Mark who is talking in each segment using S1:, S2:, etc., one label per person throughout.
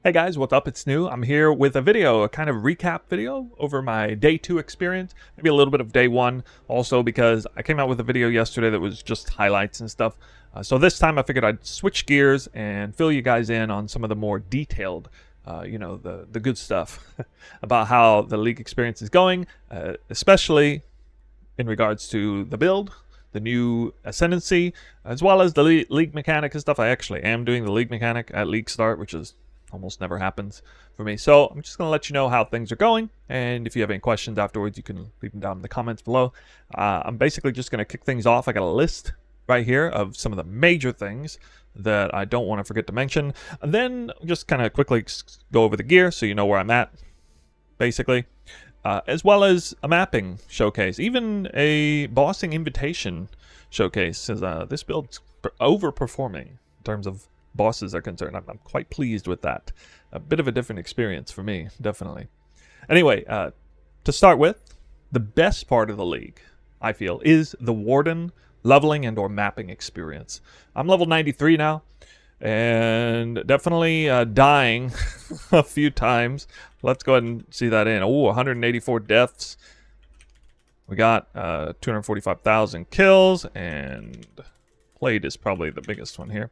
S1: Hey guys, what's up? It's New. I'm here with a video, a kind of recap video over my day 2 experience, maybe a little bit of day 1 also, because I came out with a video yesterday that was just highlights and stuff. So this time I figured I'd switch gears and fill you guys in on some of the more detailed, the good stuff about how the League experience is going, especially in regards to the build, the new ascendancy, as well as the League mechanic and stuff. I actually am doing the League mechanic at League start, which is almost never happens for me. So I'm just going to let you know how things are going. And if you have any questions afterwards, you can leave them down in the comments below. I'm basically just going to kick things off. I got a list right here of some of the major things that I don't want to forget to mention. And then just kind of quickly go over the gear so you know where I'm at, basically. As well as a mapping showcase, even a bossing invitation showcase. This build's overperforming in terms of bosses are concerned. I'm quite pleased with that. A bit of a different experience for me, definitely. Anyway, to start with, the best part of the League, I feel, is the Warden leveling and or mapping experience. I'm level 93 now, and definitely dying a few times. Let's go ahead and see that in. Oh, 184 deaths. We got 245,000 kills, and played is probably the biggest one here.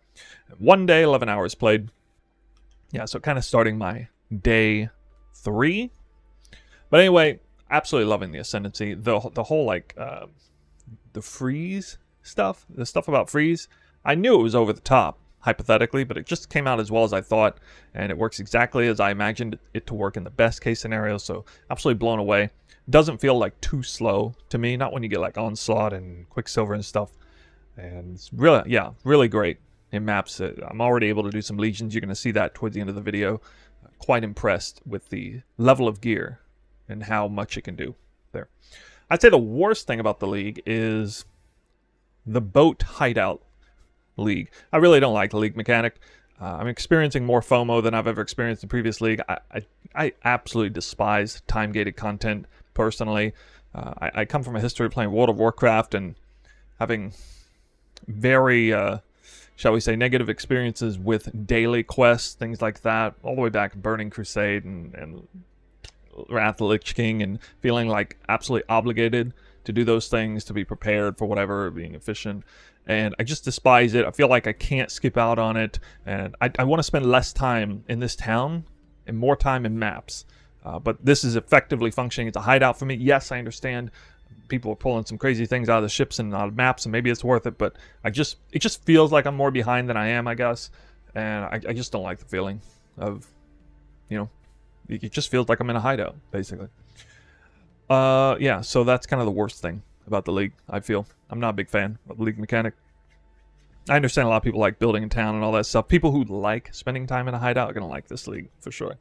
S1: 1 day, 11 hours played. Yeah, so kind of starting my day 3. But anyway, absolutely loving the ascendancy. The whole like the freeze stuff, the stuff about freeze. I knew it was over the top, hypothetically, but it just came out as well as I thought, and it works exactly as I imagined it to work in the best case scenario. So absolutely blown away. Doesn't feel like too slow to me. Not when you get like Onslaught and Quicksilver and stuff. And it's really, yeah, really great in maps. I'm already able to do some legions. You're going to see that towards the end of the video. Quite impressed with the level of gear and how much it can do there. I'd say the worst thing about the League is the boat hideout League. I really don't like the League mechanic. I'm experiencing more FOMO than I've ever experienced in previous League. I absolutely despise time-gated content personally. I come from a history of playing World of Warcraft and having very, shall we say, negative experiences with daily quests, things like that, all the way back to Burning Crusade and Wrath of the Lich King, and feeling like absolutely obligated to do those things, to be prepared for whatever, being efficient. And I just despise it. I feel like I can't skip out on it, and I want to spend less time in this town and more time in maps. But this is effectively functioning as a hideout for me. Yes, I understand people are pulling some crazy things out of the ships and out of maps, and maybe it's worth it, but it just feels like I'm more behind than I am, I guess. And I just don't like the feeling of, it just feels like I'm in a hideout, basically. Yeah, so that's kind of the worst thing about the League, I feel. I'm not a big fan of the League mechanic. I understand a lot of people like building in town and all that stuff. People who like spending time in a hideout are going to like this League, for sure.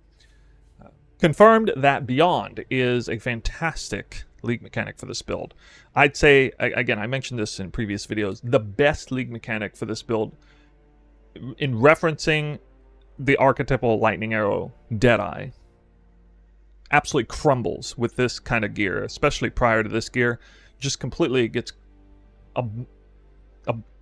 S1: Confirmed that Beyond is a fantastic League mechanic for this build. I'd say, again, I mentioned this in previous videos, the best League mechanic for this build, in referencing the archetypal Lightning Arrow Deadeye, absolutely crumbles with this kind of gear, especially prior to this gear. Just completely gets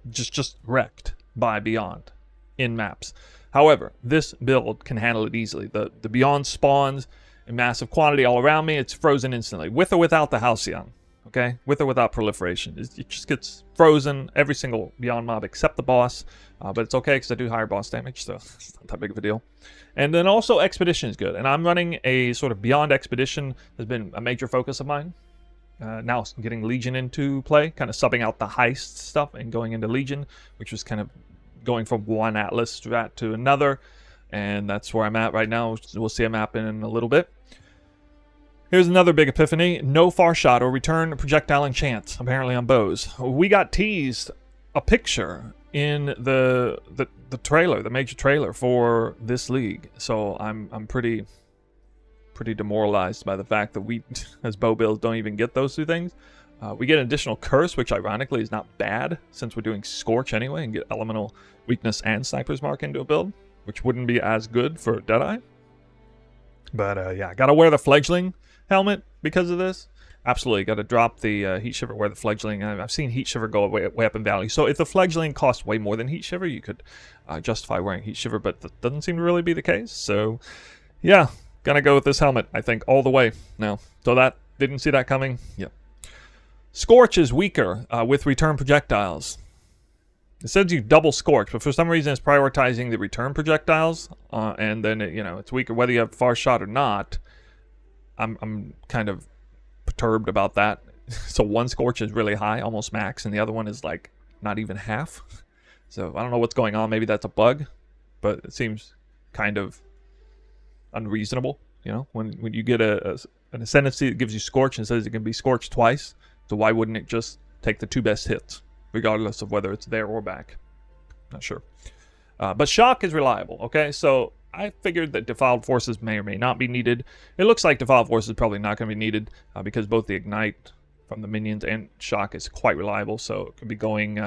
S1: just wrecked by Beyond in maps. However, this build can handle it easily. The Beyond spawns in massive quantity all around me. It's frozen instantly, with or without the Halcyon. Okay, with or without proliferation, it just gets frozen every single Beyond mob except the boss. But it's okay because I do higher boss damage, so it's not that big of a deal. And then also Expedition is good, and I'm running a sort of Beyond Expedition. Has been a major focus of mine. Now getting Legion into play, kind of subbing out the heist stuff and going into Legion, which was kind of going from one Atlas strat to another, and that's where I'm at right now. We'll see a map in a little bit. Here's another big epiphany. No far shot or return projectile enchants, apparently on bows. We got teased a picture in the trailer, the major trailer for this League, so I'm pretty demoralized by the fact that we, as bow builds, don't even get those two things. We get an additional curse, which ironically is not bad, since we're doing Scorch anyway, and get Elemental Weakness and Sniper's Mark into a build, which wouldn't be as good for Deadeye. But yeah, gotta wear the Fledgling helmet because of this. absolutely got to drop the Heat Shiver, wear the Fledgling. I've seen Heat Shiver go way up in value. So if the Fledgling costs way more than Heat Shiver, you could justify wearing Heat Shiver, but that doesn't seem to really be the case. So yeah, gonna go with this helmet, I think, all the way now. So that, didn't see that coming. Yeah. Scorch is weaker with return projectiles. It says you double Scorch, but for some reason it's prioritizing the return projectiles, and then it's weaker whether you have far shot or not. I'm kind of perturbed about that. So one Scorch is really high, almost max, and the other one is like not even half. So I don't know what's going on. Maybe that's a bug, but it seems kind of unreasonable. When you get an ascendancy that gives you Scorch and says it can be Scorched twice, so why wouldn't it just take the 2 best hits, regardless of whether it's there or back? Not sure. But Shock is reliable, okay? So I figured that Defiled Forces may or may not be needed. It looks like Defiled Forces is probably not going to be needed because both the Ignite from the minions and Shock is quite reliable. So it could be going,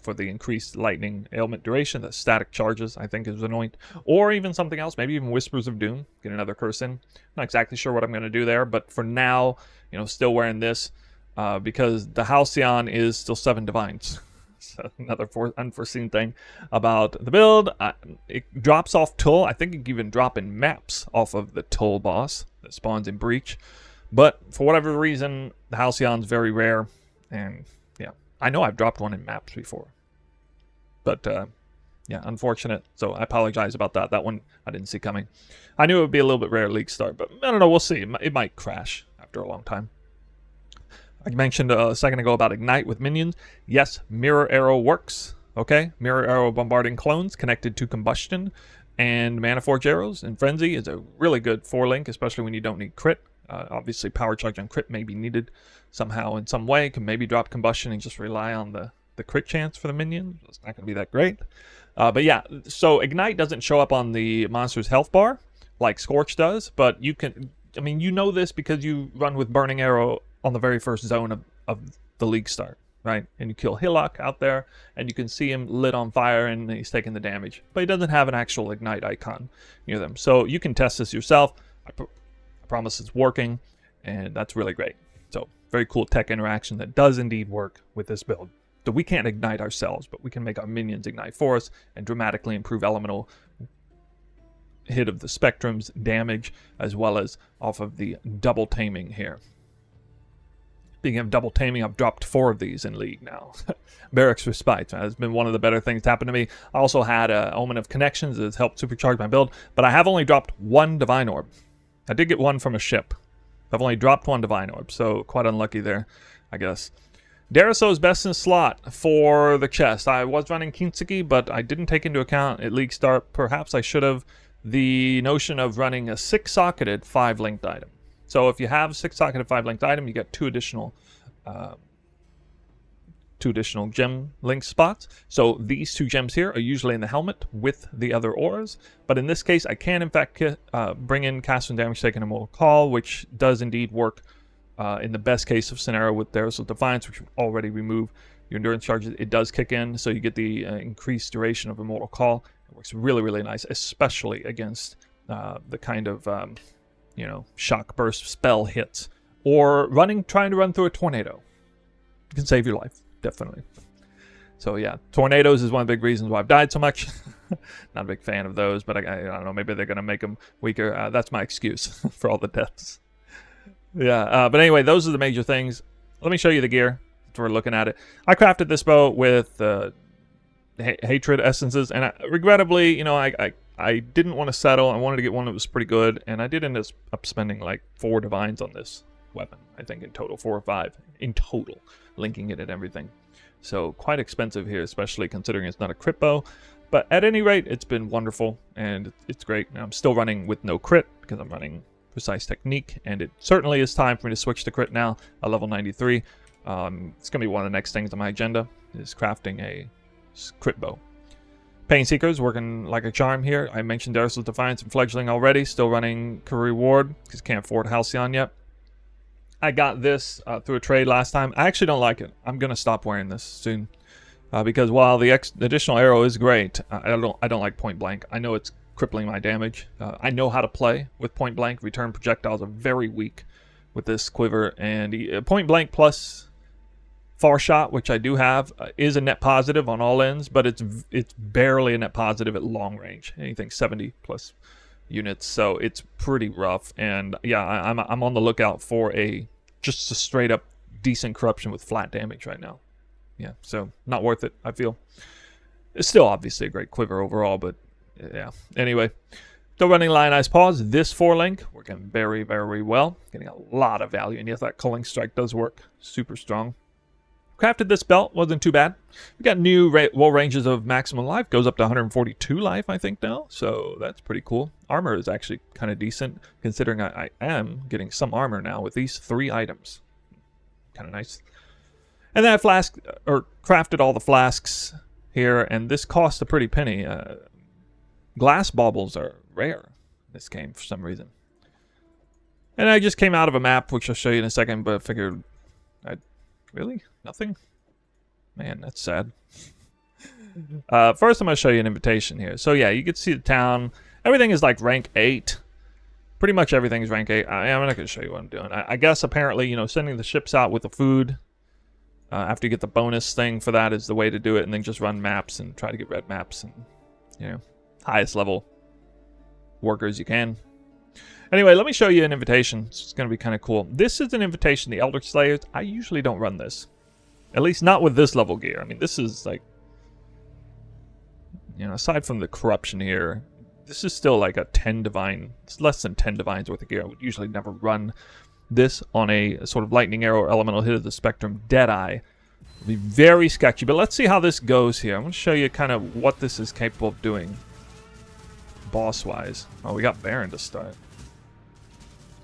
S1: for the increased lightning ailment duration. The static charges, I think, is annoying. Or even something else, maybe even Whispers of Doom. Get another curse in. Not exactly sure what I'm going to do there, but for now, still wearing this. Because the Halcyon is still 7 divines. So another unforeseen thing about the build. It drops off Tull. I think it can even drop in maps off of the Tull boss that spawns in Breach. But for whatever reason, the Halcyon's very rare. And yeah, I know I've dropped one in maps before. But yeah, unfortunate. So I apologize about that. That one I didn't see coming. I knew it would be a little bit rare league start, but I don't know. We'll see. It might crash after a long time. I mentioned a second ago about Ignite with minions. Yes, Mirror Arrow works. Okay, Mirror Arrow bombarding clones connected to Combustion and Mana Forge arrows. And Frenzy is a really good 4-link, especially when you don't need crit. Obviously, Power Charge on crit may be needed somehow in some way. Can maybe drop Combustion and just rely on the crit chance for the minion. It's not going to be that great. But yeah, so Ignite doesn't show up on the monster's health bar like Scorch does, but you can... I mean, you know this because you run with Burning Arrow on the very first zone of the league start, right? And you kill Hillock out there, and you can see him lit on fire, and he's taking the damage. But he doesn't have an actual Ignite icon near them. So you can test this yourself. I promise it's working, and that's really great. So very cool tech interaction that does indeed work with this build. So we can't Ignite ourselves, but we can make our minions Ignite for us and dramatically improve elemental hit of the spectrum's damage, as well as off of the double taming here. Speaking of double taming, I've dropped 4 of these in League now. Barracks Respite has been one of the better things to happen to me. I also had an Omen of Connections that has helped supercharge my build, but I have only dropped 1 Divine Orb. I did get 1 from a ship. I've only dropped 1 Divine Orb, so quite unlucky there, I guess. Dariso is best in slot for the chest. I was running Kintsugi, but I didn't take into account at League start. Perhaps I should have. The notion of running a 6-socketed 5-linked item. So if you have a 6-socketed 5-linked item, you get 2 additional gem link spots. So these 2 gems here are usually in the helmet with the other ores. But in this case, I can in fact bring in cast and damage taken Immortal Call, which does indeed work in the best case of scenario with Darius Defiance, which will already remove your endurance charges. It does kick in, so you get the increased duration of Immortal Call. It works really, really nice, especially against the kind of, shock burst spell hits. Or trying to run through a tornado. It can save your life, definitely. So yeah, tornadoes is one of the big reasons why I've died so much. Not a big fan of those, but I don't know, maybe they're going to make them weaker. That's my excuse for all the deaths. Yeah, but anyway, those are the major things. Let me show you the gear. We're looking at it. I crafted this bow with hatred essences, and regrettably, I didn't want to settle. I wanted to get one that was pretty good, and I did end up spending like 4 divines on this weapon. I think in total 4 or 5 in total, linking it and everything. So quite expensive here, especially considering it's not a crit bow. But at any rate, it's been wonderful, and it's great. I'm still running with no crit because I'm running Precise Technique, and it certainly is time for me to switch to crit now at level 93. It's going to be one of the next things on my agenda, is crafting a crit bow. Painseeker's working like a charm here. I mentioned Darius Defiance and Fledgling already. Still running Career Ward because can't afford Halcyon yet. I got this through a trade last time. I actually don't like it. I'm going to stop wearing this soon. Because while the additional arrow is great, I don't like point blank. I know it's crippling my damage. I know how to play with point blank. Return projectiles are very weak with this quiver, and point blank plus far shot, which I do have, is a net positive on all ends, but it's barely a net positive at long range, anything 70 plus units, so it's pretty rough. And yeah, I'm on the lookout for just a straight up decent corruption with flat damage right now. Yeah, so not worth it, I feel. It's still obviously a great quiver overall, but yeah. Anyway, still running Lionized Paws. This 4-link working very, very well. Getting a lot of value, and yes, that Culling Strike does work super strong. Crafted this belt, wasn't too bad. We got new roll ranges of maximum life, goes up to 142 life, I think, now, so that's pretty cool. Armor is actually kind of decent, considering I am getting some armor now with these 3 items. Kind of nice. And then I crafted all the flasks here, and this cost a pretty penny. Glass baubles are rare in this game for some reason. And I just came out of a map, which I'll show you in a second, but I figured really? Nothing? Man, that's sad. First, I'm going to show you an invitation here. So yeah, you can see the town. Everything is like rank 8. Pretty much everything is rank 8. I'm not going to show you what I'm doing. I guess apparently, you know, sending the ships out with the food after you get the bonus thing for that is the way to do it, and then just run maps and try to get red maps and, you know, highest level workers you can. Anyway, let me show you an invitation. It's going to be kind of cool. This is an invitation, the Elderslayers. I usually don't run this. At least not with this level gear. I mean, this is like, you know, aside from the corruption here, this is still like a 10 divine. It's less than 10 divines worth of gear. I would usually never run this on a sort of lightning arrow or elemental hit of the spectrum. Deadeye. It'll be very sketchy, but let's see how this goes here. I'm going to show you kind of what this is capable of doing boss-wise. Oh, we got Baron to start.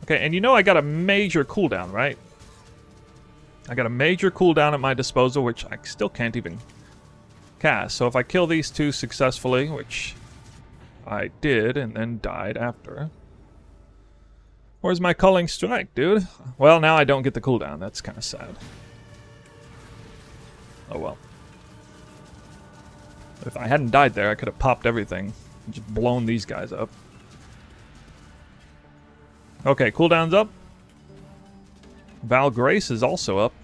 S1: Okay, and you know I got a major cooldown, right? I got a major cooldown at my disposal, which I still can't even cast. So if I kill these 2 successfully, which I did and then died after. Where's my Culling Strike, dude? Well, now I don't get the cooldown. That's kind of sad. Oh well. If I hadn't died there, I could have popped everything and just blown these guys up. Okay, cooldown's up. Val Grace is also up.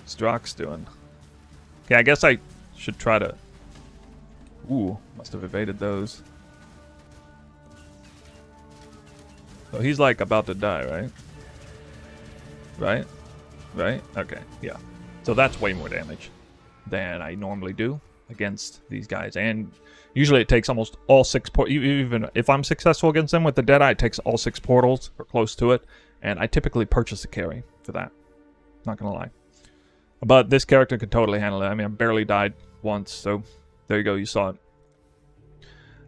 S1: What's Drox doing? Okay, I guess I should try to... Ooh, must have evaded those. So he's like about to die, right? Right? Right? Okay, yeah. So that's way more damage than I normally do against these guys, and usually it takes almost all 6 even if I'm successful against them with the Deadeye, it takes all 6 portals or close to it, and I typically purchase a carry for that. Not gonna lie, but this character could totally handle it. I mean, I barely died once, so there you go, you saw it.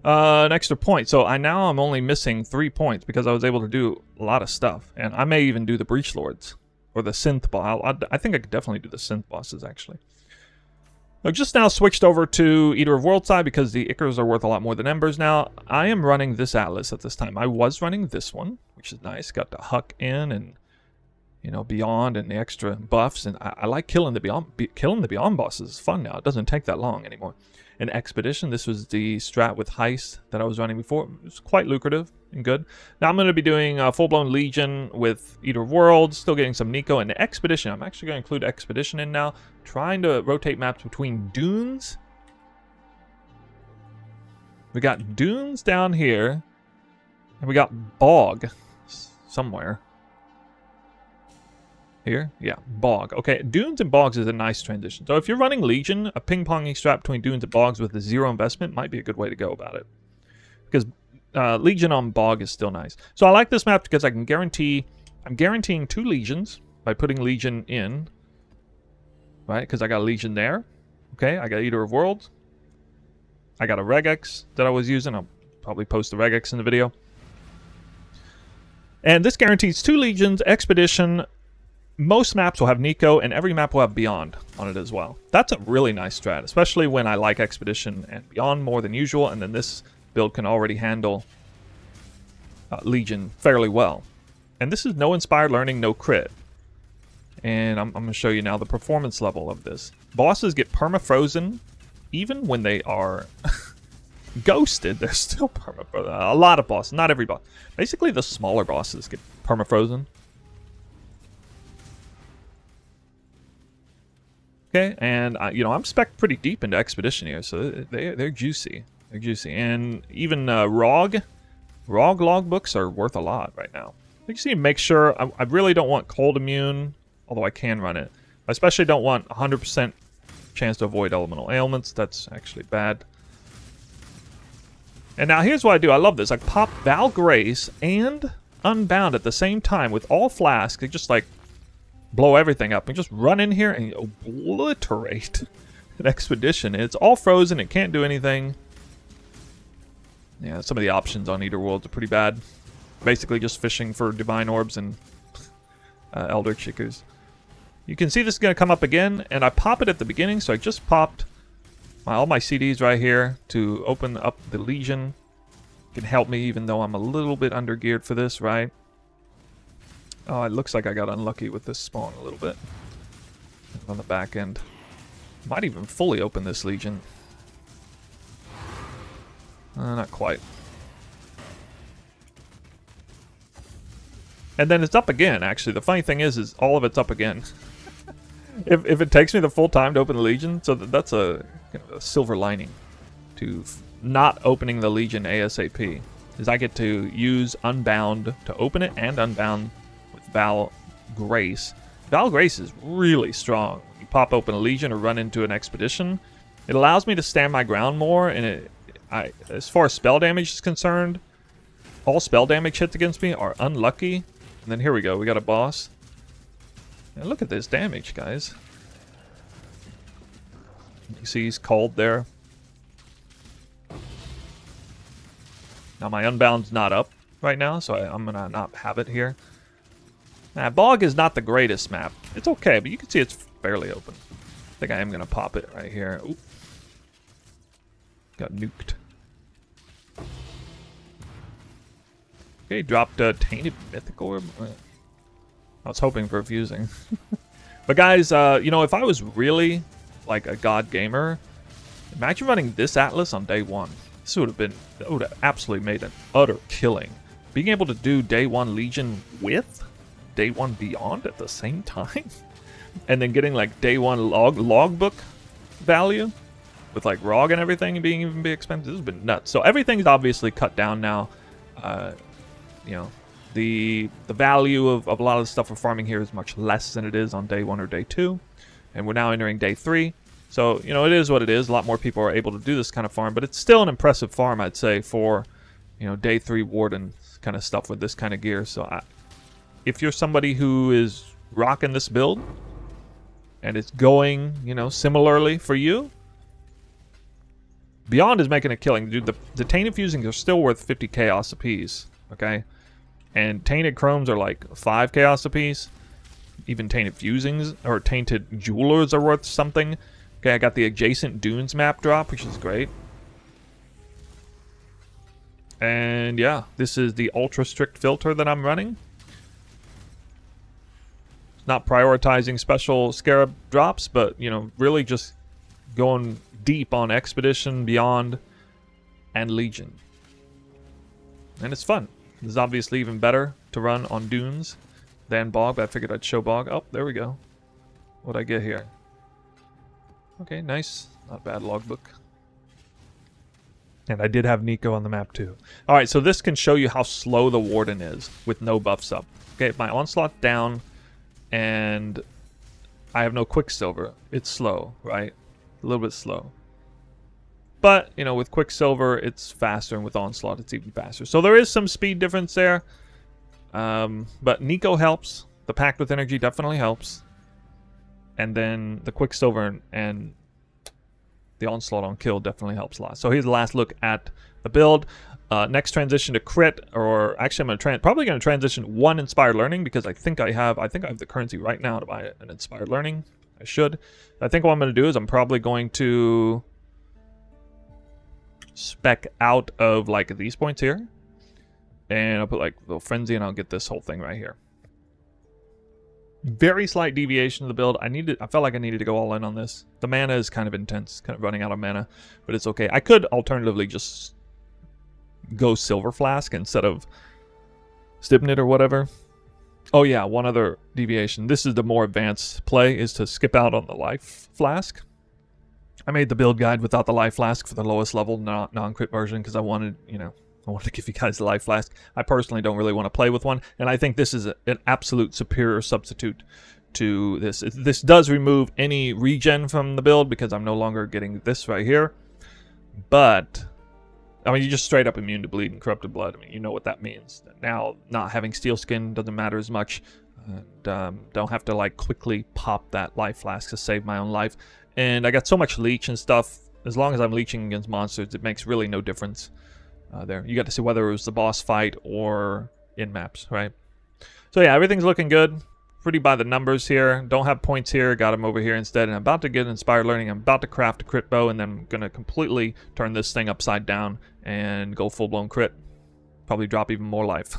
S1: An extra point, so I'm only missing 3 points because I was able to do a lot of stuff, and I may even do the Breach Lords or the Synth boss. I think I could definitely do the Synth bosses actually. I've just now switched over to Eater of Worlds side because the Ichors are worth a lot more than Embers now. I am running this Atlas at this time. I was running this one, which is nice. Got the Huck in and, you know, Beyond and the extra buffs. And I like killing the Beyond bosses. It's fun now. It doesn't take that long anymore. An Expedition, this was the strat with Heist that I was running before. It was quite lucrative and good. Now I'm going to be doing full-blown Legion with Eater of Worlds, still getting some Nico, and the Expedition. I'm actually going to include Expedition in now, trying to rotate maps between Dunes. We got Dunes down here, and we got Bog somewhere. Here? Yeah, Bog. Okay, Dunes and Bogs is a nice transition. So if you're running Legion, a ping-ponging strat between Dunes and Bogs with a 0 investment might be a good way to go about it. Because Legion on Bog is still nice. So I like this map because I can guarantee... I'm guaranteeing 2 Legions by putting Legion in. Right? Because I got a Legion there. Okay, I got Eater of Worlds. I got a Regex that I was using. I'll probably post the Regex in the video. And this guarantees 2 Legions, Expedition... Most maps will have Nico, and every map will have Beyond on it as well. That's a really nice strat, especially when I like Expedition and Beyond more than usual, and then this build can already handle Legion fairly well. And this is no Inspired Learning, no crit. And I'm going to show you now the performance level of this. Bosses get perma-frozen even when they are ghosted, they're still permafrozen. A lot of bosses, not every boss. Basically, the smaller bosses get permafrozen. Okay, and you know, I'm spec'd pretty deep into Expedition here, so they're juicy. They're juicy, and even ROG logbooks are worth a lot right now. I just need to make sure. I really don't want cold immune, although I can run it. I especially don't want 100% chance to avoid elemental ailments. That's actually bad. And now here's what I do. I love this. I pop Val Grace and Unbound at the same time with all flasks. They just like blow everything up and just run in here and obliterate an expedition. It's all frozen. It can't do anything. Yeah, some of the options on Eater Worlds are pretty bad. Basically just fishing for divine orbs and elder chickers. You can see this is going to come up again, and I pop it at the beginning, so I just popped all my CDs right here to open up the Legion. Can help me even though I'm a little bit undergeared for this, right? Oh, it looks like I got unlucky with this spawn a little bit on the back end. Might even fully open this Legion. Not quite. And then it's up again, actually. The funny thing is all of it's up again. if it takes me the full time to open the Legion, so that's a, kind of a silver lining to not opening the Legion ASAP, is I get to use Unbound to open it and Unbound with Val Grace. Val Grace is really strong. You pop open a Legion or run into an expedition. It allows me to stand my ground more, and as far as spell damage is concerned, all spell damage hits against me are unlucky. And then here we go, we got a boss. And look at this damage, guys. You see he's cold there. Now my Unbound's not up right now, so I'm gonna not have it here. Now, Bog is not the greatest map. It's okay, but you can see it's fairly open. I think I am gonna pop it right here. Oop. Got nuked. Okay, dropped a Tainted Mythic Orb. I was hoping for fusing. But guys, you know, if I was really like a god gamer, imagine running this Atlas on day one. This would have absolutely made an utter killing. Being able to do day one Legion with day one Beyond at the same time, and then getting like day one logbook value with like ROG and everything being even be expensive. This has been nuts. So everything's obviously cut down now. You know, the value of a lot of the stuff we're farming here is much less than it is on day one or day two, and we're now entering day three. So, you know, it is what it is. A lot more people are able to do this kind of farm, but it's still an impressive farm, I'd say, for, you know, day three Warden kind of stuff with this kind of gear. So if you're somebody who is rocking this build and it's going, you know, similarly for you, Beyond is making a killing. Dude, the Tainted Fusings are still worth 50 chaos apiece, okay? And Tainted Chromes are like 5 chaos apiece. Even Tainted Fusings or Tainted Jewelers are worth something. Okay, I got the Adjacent Dunes map drop, which is great. And yeah, this is the ultra strict filter that I'm running. Not prioritizing special Scarab drops, but, you know, really just going deep on Expedition, Beyond, and Legion. And it's fun. This is obviously even better to run on Dunes than Bog, but I figured I'd show Bog. Oh, there we go. What'd I get here? Okay, nice. Not bad logbook. And I did have Nico on the map too. Alright, so this can show you how slow the Warden is with no buffs up. Okay, my Onslaught down, and I have no Quicksilver. It's slow, right? A little bit slow. But, you know, with Quicksilver, it's faster, and with Onslaught, it's even faster. So there is some speed difference there. But Nico helps. The Pact with Energy definitely helps. And then the Quicksilver and the Onslaught on kill definitely helps a lot. So here's the last look at the build. Next transition to crit, or actually I'm probably going to transition one Inspired Learning, because I think I have the currency right now to buy an Inspired Learning. I should. I think what I'm going to do is I'm probably going to spec out of like these points here, and I'll put like the Frenzy, and I'll get this whole thing right here. Very slight deviation of the build. I felt like I needed to go all in on this. The mana is kind of intense, kind of running out of mana, but it's okay. I could alternatively just go Silver Flask instead of Stibnit or whatever. Oh yeah, one other deviation. This is the more advanced play, is to skip out on the Life Flask. I made the build guide without the Life Flask for the lowest level, non-crit version, because I wanted, you know, I wanted to give you guys the Life Flask. I personally don't really want to play with one, and I think this is an absolute superior substitute to this. This does remove any regen from the build because I'm no longer getting this right here. But, I mean, you're just straight up immune to bleed and corrupted blood. I mean, you know what that means. Now, not having steel skin doesn't matter as much. And, don't have to, like, quickly pop that Life Flask to save my own life. And I got so much leech and stuff. As long as I'm leeching against monsters, it makes really no difference. There, you got to see whether it was the boss fight or in maps, right? So yeah, everything's looking good. Pretty by the numbers here. Don't have points here. Got them over here instead. And I'm about to get Inspired Learning. I'm about to craft a crit bow, and then I'm going to completely turn this thing upside down and go full-blown crit. Probably drop even more life.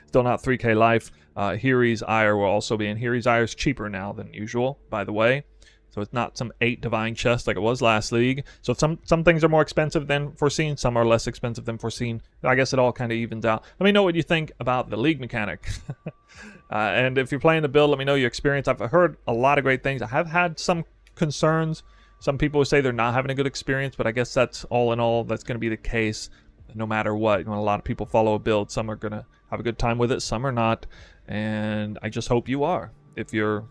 S1: Still not 3k life. Hiri's Ire will also be in. Hiri's Ire is cheaper now than usual, by the way. So it's not some 8 divine chest like it was last league. So some things are more expensive than foreseen. Some are less expensive than foreseen. I guess it all kind of evens out. Let me know what you think about the league mechanic. And if you're playing the build, let me know your experience. I've heard a lot of great things. I have had some concerns. Some people say they're not having a good experience, but I guess that's all in all, that's going to be the case no matter what. You know, a lot of people follow a build. Some are going to have a good time with it. Some are not. And I just hope you are if you're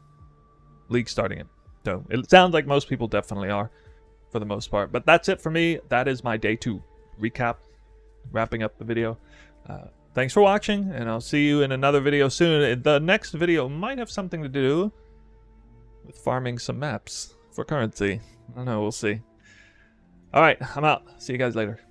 S1: league starting it. So it sounds like most people definitely are, for the most part. But that's it for me. That is my day 2 recap, wrapping up the video. Thanks for watching, and I'll see you in another video soon. The next video might have something to do with farming some maps for currency. I don't know, we'll see. Alright, I'm out. See you guys later.